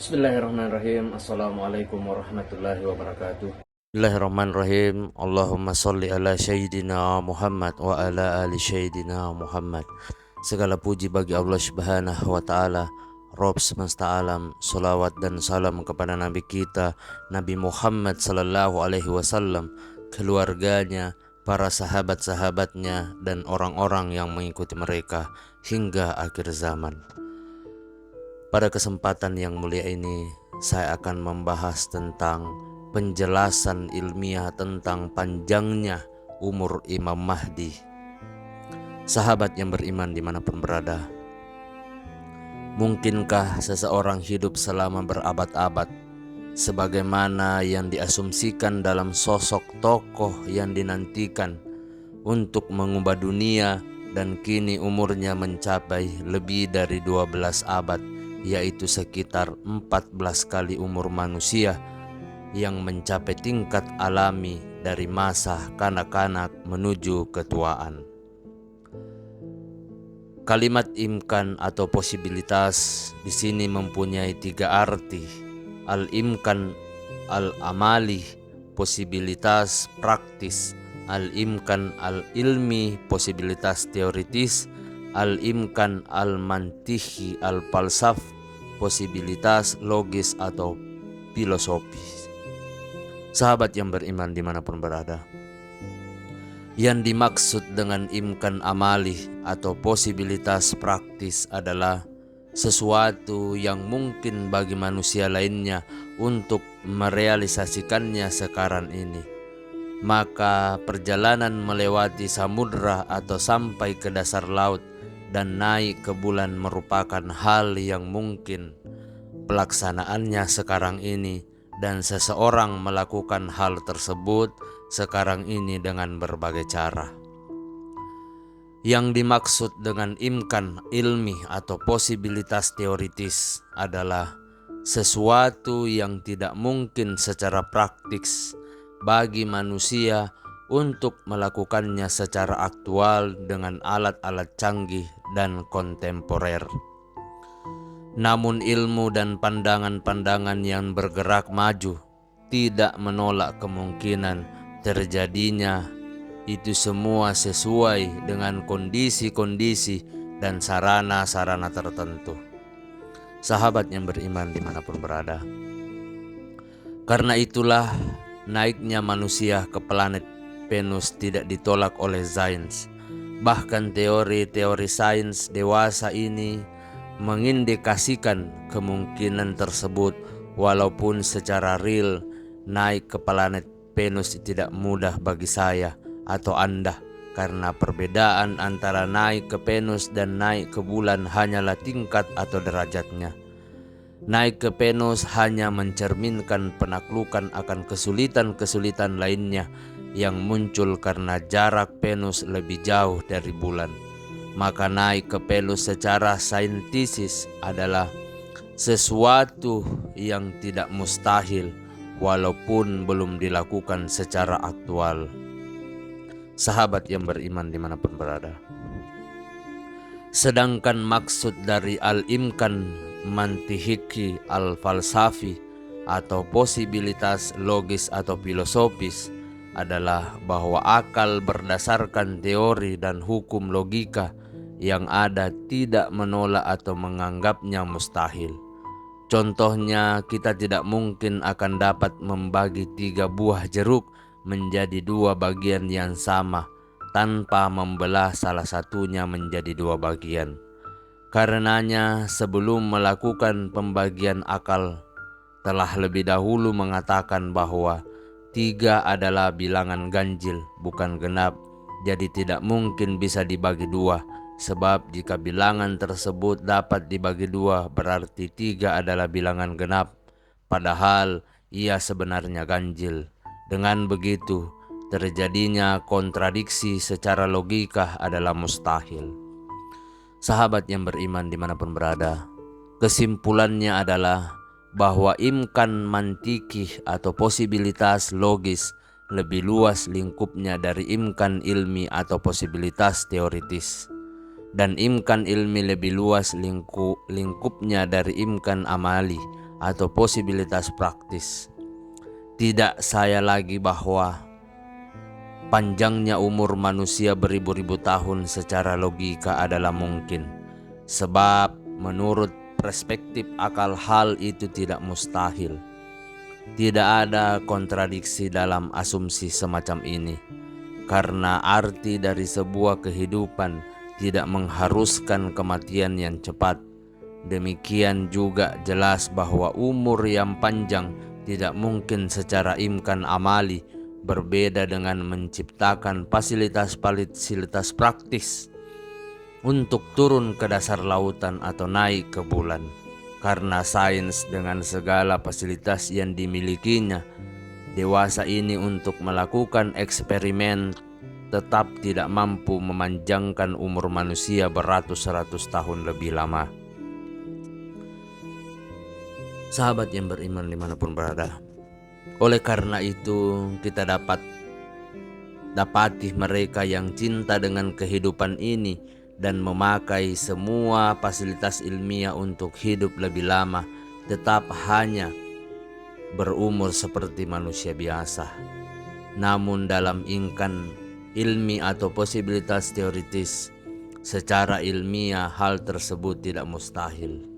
Bismillahirrahmanirrahim. Assalamualaikum warahmatullahi wabarakatuh. Bismillahirrahmanirrahim. Allahumma salli ala Sayyidina Muhammad wa ala ali Sayyidina Muhammad. Segala puji bagi Allah Subhanahu wa taala, Rabb semesta alam. Salawat dan salam kepada nabi kita Nabi Muhammad sallallahu alaihi wasallam, keluarganya, para sahabat-sahabatnya dan orang-orang yang mengikuti mereka hingga akhir zaman. Pada kesempatan yang mulia ini, saya akan membahas tentang penjelasan ilmiah tentang panjangnya umur Imam Mahdi. Sahabat yang beriman dimanapun berada, mungkinkah seseorang hidup selama berabad-abad sebagaimana yang diasumsikan dalam sosok tokoh yang dinantikan untuk mengubah dunia, dan kini umurnya mencapai lebih dari 12 abad, yaitu sekitar 14 kali umur manusia yang mencapai tingkat alami dari masa kanak-kanak menuju ketuaan. Kalimat imkan atau posibilitas di sini mempunyai 3 arti. Al-imkan al-amali, posibilitas praktis; al-imkan al-ilmi, posibilitas teoritis; al-imkan al-mantihi al-falsaf, posibilitas logis atau filosofis. Sahabat yang beriman dimanapun berada, yang dimaksud dengan imkan amali atau posibilitas praktis adalah sesuatu yang mungkin bagi manusia lainnya untuk merealisasikannya sekarang ini. Maka perjalanan melewati samudra atau sampai ke dasar laut dan naik ke bulan merupakan hal yang mungkin pelaksanaannya sekarang ini, dan seseorang melakukan hal tersebut sekarang ini dengan berbagai cara. Yang dimaksud dengan imkan ilmi atau posibilitas teoritis adalah sesuatu yang tidak mungkin secara praktis bagi manusia untuk melakukannya secara aktual dengan alat-alat canggih dan kontemporer. Namun ilmu dan pandangan-pandangan yang bergerak maju tidak menolak kemungkinan terjadinya itu semua sesuai dengan kondisi-kondisi dan sarana-sarana tertentu. Sahabat yang beriman dimanapun berada, karena itulah naiknya manusia ke planet Venus tidak ditolak oleh sains. Bahkan teori-teori sains dewasa ini mengindikasikan kemungkinan tersebut, walaupun secara real naik ke planet Venus tidak mudah bagi saya atau Anda, karena perbedaan antara naik ke Venus dan naik ke bulan hanyalah tingkat atau derajatnya. Naik ke Venus hanya mencerminkan penaklukan akan kesulitan-kesulitan lainnya yang muncul karena jarak Venus lebih jauh dari bulan. Maka naik ke Venus secara saintisis adalah sesuatu yang tidak mustahil, walaupun belum dilakukan secara aktual. Sahabat yang beriman dimanapun berada, sedangkan maksud dari al-imkan mantihiki al-falsafi atau posibilitas logis atau filosofis adalah bahwa akal berdasarkan teori dan hukum logika yang ada tidak menolak atau menganggapnya mustahil. Contohnya, kita tidak mungkin akan dapat membagi 3 buah jeruk menjadi 2 bagian yang sama tanpa membelah salah satunya menjadi 2 bagian. Karenanya, sebelum melakukan pembagian, akal telah lebih dahulu mengatakan bahwa 3 adalah bilangan ganjil, bukan genap. Jadi tidak mungkin bisa dibagi 2, sebab jika bilangan tersebut dapat dibagi 2 berarti 3 adalah bilangan genap, padahal ia sebenarnya ganjil. Dengan begitu, terjadinya kontradiksi secara logika adalah mustahil. Sahabat yang beriman dimanapun berada, kesimpulannya adalah bahwa imkan mantiki atau posibilitas logis lebih luas lingkupnya dari imkan ilmi atau posibilitas teoritis, dan imkan ilmi lebih luas lingkupnya dari imkan amali atau posibilitas praktis. Tidak saya lagi bahwa panjangnya umur manusia beribu-ribu tahun secara logika adalah mungkin, sebab menurut perspektif akal hal itu tidak mustahil. Tidak ada kontradiksi dalam asumsi semacam ini, karena arti dari sebuah kehidupan tidak mengharuskan kematian yang cepat. Demikian juga jelas bahwa umur yang panjang tidak mungkin secara imkan amali, berbeda dengan menciptakan fasilitas-fasilitas praktis untuk turun ke dasar lautan atau naik ke bulan. Karena sains dengan segala fasilitas yang dimilikinya, dewasa ini untuk melakukan eksperimen tetap tidak mampu memanjangkan umur manusia beratus-ratus tahun lebih lama. Sahabat yang beriman dimanapun berada, oleh karena itu kita dapati mereka yang cinta dengan kehidupan ini dan memakai semua fasilitas ilmiah untuk hidup lebih lama tetap hanya berumur seperti manusia biasa. Namun dalam ingkan ilmi atau posibilitas teoritis, secara ilmiah hal tersebut tidak mustahil.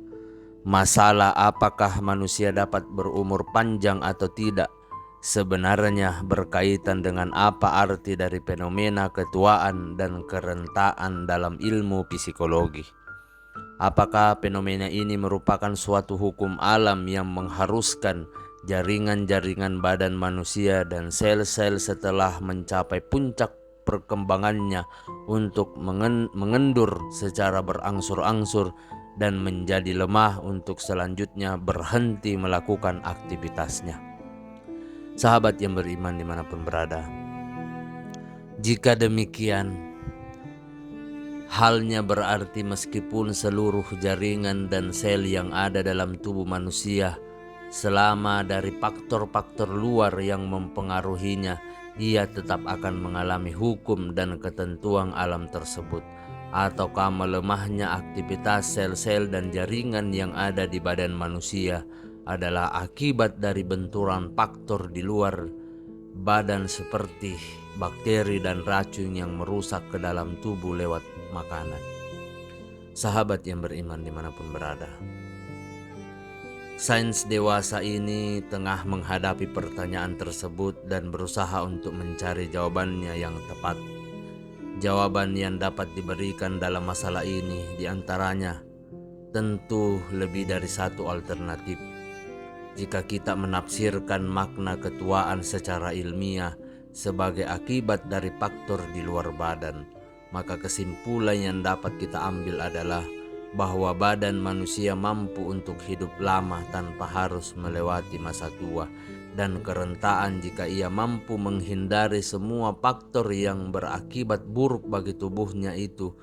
Masalah apakah manusia dapat berumur panjang atau tidak sebenarnya berkaitan dengan apa arti dari fenomena ketuaan dan kerentaan dalam ilmu psikologi. Apakah fenomena ini merupakan suatu hukum alam yang mengharuskan jaringan-jaringan badan manusia dan sel-sel setelah mencapai puncak perkembangannya untuk mengendur secara berangsur-angsur dan menjadi lemah untuk selanjutnya berhenti melakukan aktivitasnya. Sahabat yang beriman dimanapun berada, jika demikian halnya berarti meskipun seluruh jaringan dan sel yang ada dalam tubuh manusia selama dari faktor-faktor luar yang mempengaruhinya, ia tetap akan mengalami hukum dan ketentuan alam tersebut. Ataukah melemahnya aktivitas sel-sel dan jaringan yang ada di badan manusia adalah akibat dari benturan faktor di luar badan seperti bakteri dan racun yang merusak ke dalam tubuh lewat makanan. Sahabat yang beriman dimanapun berada, sains dewasa ini tengah menghadapi pertanyaan tersebut dan berusaha untuk mencari jawabannya yang tepat. Jawaban yang dapat diberikan dalam masalah ini diantaranya tentu lebih dari satu alternatif. Jika kita menafsirkan makna ketuaan secara ilmiah sebagai akibat dari faktor di luar badan, maka kesimpulan yang dapat kita ambil adalah bahwa badan manusia mampu untuk hidup lama tanpa harus melewati masa tua dan kerentaan jika ia mampu menghindari semua faktor yang berakibat buruk bagi tubuhnya itu.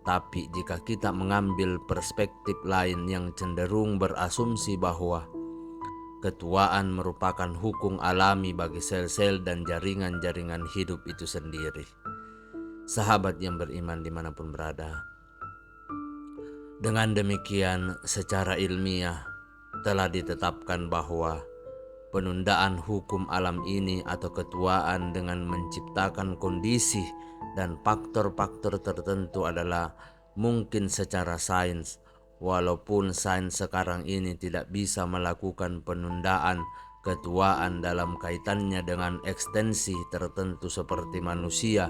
Tapi jika kita mengambil perspektif lain yang cenderung berasumsi bahwa ketuaan merupakan hukum alami bagi sel-sel dan jaringan-jaringan hidup itu sendiri. Sahabat yang beriman dimanapun berada, dengan demikian secara ilmiah telah ditetapkan bahwa penundaan hukum alam ini atau ketuaan dengan menciptakan kondisi dan faktor-faktor tertentu adalah mungkin secara sains, walaupun sains sekarang ini tidak bisa melakukan penundaan ketuaan dalam kaitannya dengan ekstensi tertentu seperti manusia.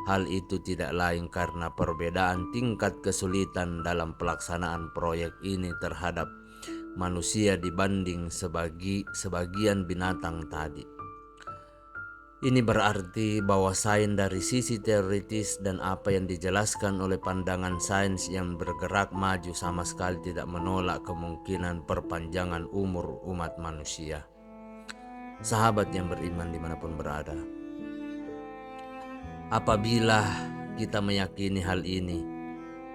Hal itu tidak lain karena perbedaan tingkat kesulitan dalam pelaksanaan proyek ini terhadap manusia dibanding sebagian binatang tadi. Ini berarti bahwa sains dari sisi teoritis dan apa yang dijelaskan oleh pandangan sains yang bergerak maju sama sekali tidak menolak kemungkinan perpanjangan umur umat manusia. Sahabat yang beriman dimanapun berada, apabila kita meyakini hal ini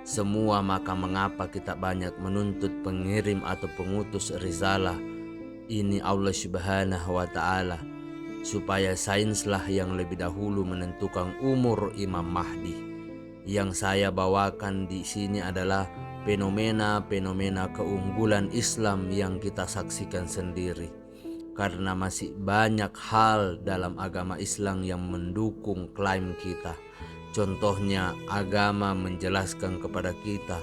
semua, maka mengapa kita banyak menuntut pengirim atau pengutus risalah ini Allah Subhanahu wa Ta'ala supaya sainslah yang lebih dahulu menentukan umur Imam Mahdi. Yang saya bawakan di sini adalah fenomena-fenomena keunggulan Islam yang kita saksikan sendiri. Karena masih banyak hal dalam agama Islam yang mendukung klaim kita. Contohnya, agama menjelaskan kepada kita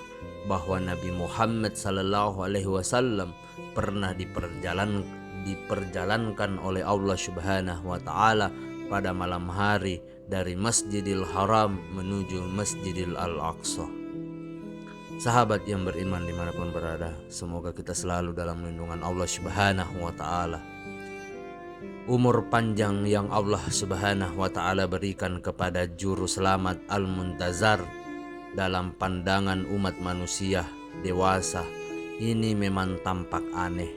bahwa Nabi Muhammad SAW pernah diperjalankan oleh Allah Subhanahu wa Ta'ala pada malam hari dari Masjidil Haram menuju Masjidil Al-Aqsa. Sahabat yang beriman dimanapun berada, semoga kita selalu dalam lindungan Allah Subhanahu wa Ta'ala. Umur panjang yang Allah Subhanahu wa Ta'ala berikan kepada juru selamat Al-Muntazar dalam pandangan umat manusia dewasa ini memang tampak aneh.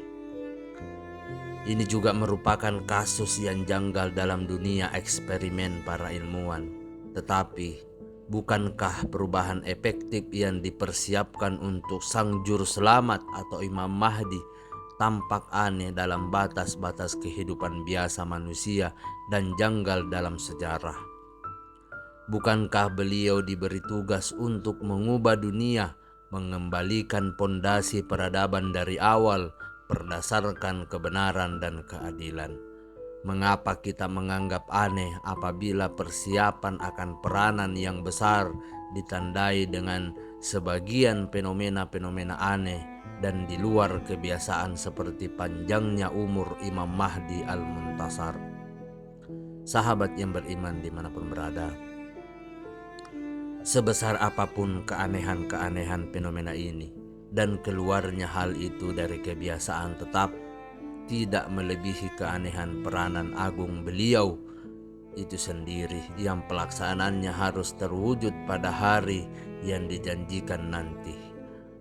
Ini juga merupakan kasus yang janggal dalam dunia eksperimen para ilmuwan. Tetapi bukankah perubahan efektif yang dipersiapkan untuk sang juru selamat atau Imam Mahdi tampak aneh dalam batas-batas kehidupan biasa manusia dan janggal dalam sejarah? Bukankah beliau diberi tugas untuk mengubah dunia, mengembalikan pondasi peradaban dari awal berdasarkan kebenaran dan keadilan? Mengapa kita menganggap aneh apabila persiapan akan peranan yang besar ditandai dengan sebagian fenomena-fenomena aneh dan di luar kebiasaan seperti panjangnya umur Imam Mahdi Al-Muntasar? Sahabat yang beriman dimanapun berada, sebesar apapun keanehan-keanehan fenomena ini dan keluarnya hal itu dari kebiasaan, tetap tidak melebihi keanehan peranan agung beliau itu sendiri yang pelaksanaannya harus terwujud pada hari yang dijanjikan nanti.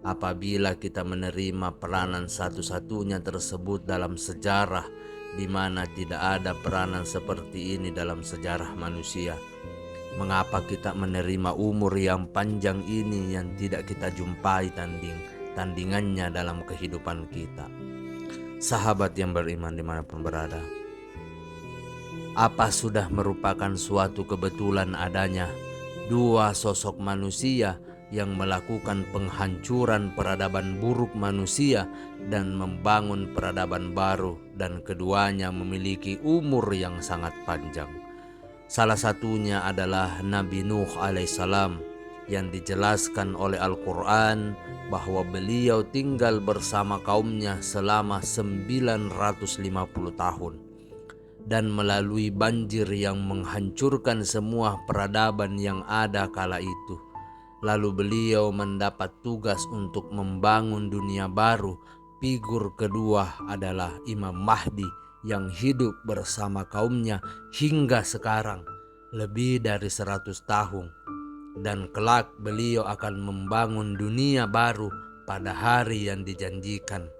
Apabila kita menerima peranan satu-satunya tersebut dalam sejarah, di mana tidak ada peranan seperti ini dalam sejarah manusia, mengapa kita menerima umur yang panjang ini yang tidak kita jumpai tandingannya dalam kehidupan kita? Sahabat yang beriman dimanapun berada, apa sudah merupakan suatu kebetulan adanya dua sosok manusia yang melakukan penghancuran peradaban buruk manusia dan membangun peradaban baru, dan keduanya memiliki umur yang sangat panjang? Salah satunya adalah Nabi Nuh alaihissalam yang dijelaskan oleh Al-Quran bahwa beliau tinggal bersama kaumnya selama 950 tahun dan melalui banjir yang menghancurkan semua peradaban yang ada kala itu. Lalu beliau mendapat tugas untuk membangun dunia baru. Figur kedua adalah Imam Mahdi yang hidup bersama kaumnya hingga sekarang lebih dari 100 tahun. Dan kelak beliau akan membangun dunia baru pada hari yang dijanjikan.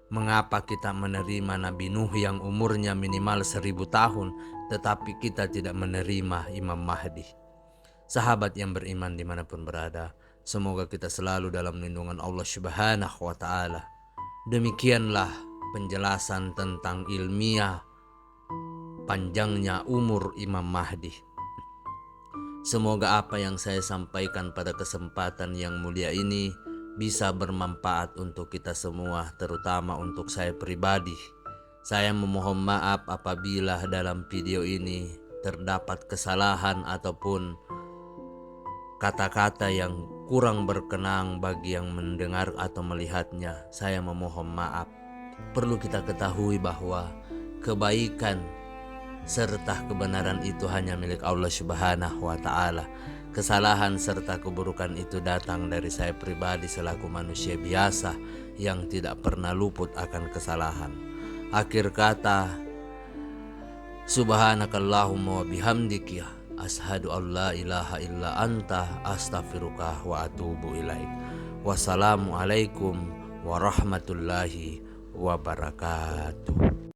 Mengapa kita menerima Nabi Nuh yang umurnya minimal 1000 tahun, tetapi kita tidak menerima Imam Mahdi? Sahabat yang beriman dimanapun berada, semoga kita selalu dalam lindungan Allah Subhanahu wa Ta'ala. Demikianlah penjelasan tentang ilmiah panjangnya umur Imam Mahdi. Semoga apa yang saya sampaikan pada kesempatan yang mulia ini bisa bermanfaat untuk kita semua, terutama untuk saya pribadi. Saya memohon maaf apabila dalam video ini terdapat kesalahan ataupun kata-kata yang kurang berkenan bagi yang mendengar atau melihatnya. Saya memohon maaf. Perlu kita ketahui bahwa kebaikan serta kebenaran itu hanya milik Allah Subhanahu wa Ta'ala. Kesalahan serta keburukan itu datang dari saya pribadi selaku manusia biasa yang tidak pernah luput akan kesalahan. Akhir kata, subhanakallahumma wa bihamdika ashhadu an la ilaha illa anta astaghfiruka wa atubu ilaik. Wassalamualaikum warahmatullahi wabarakatuh.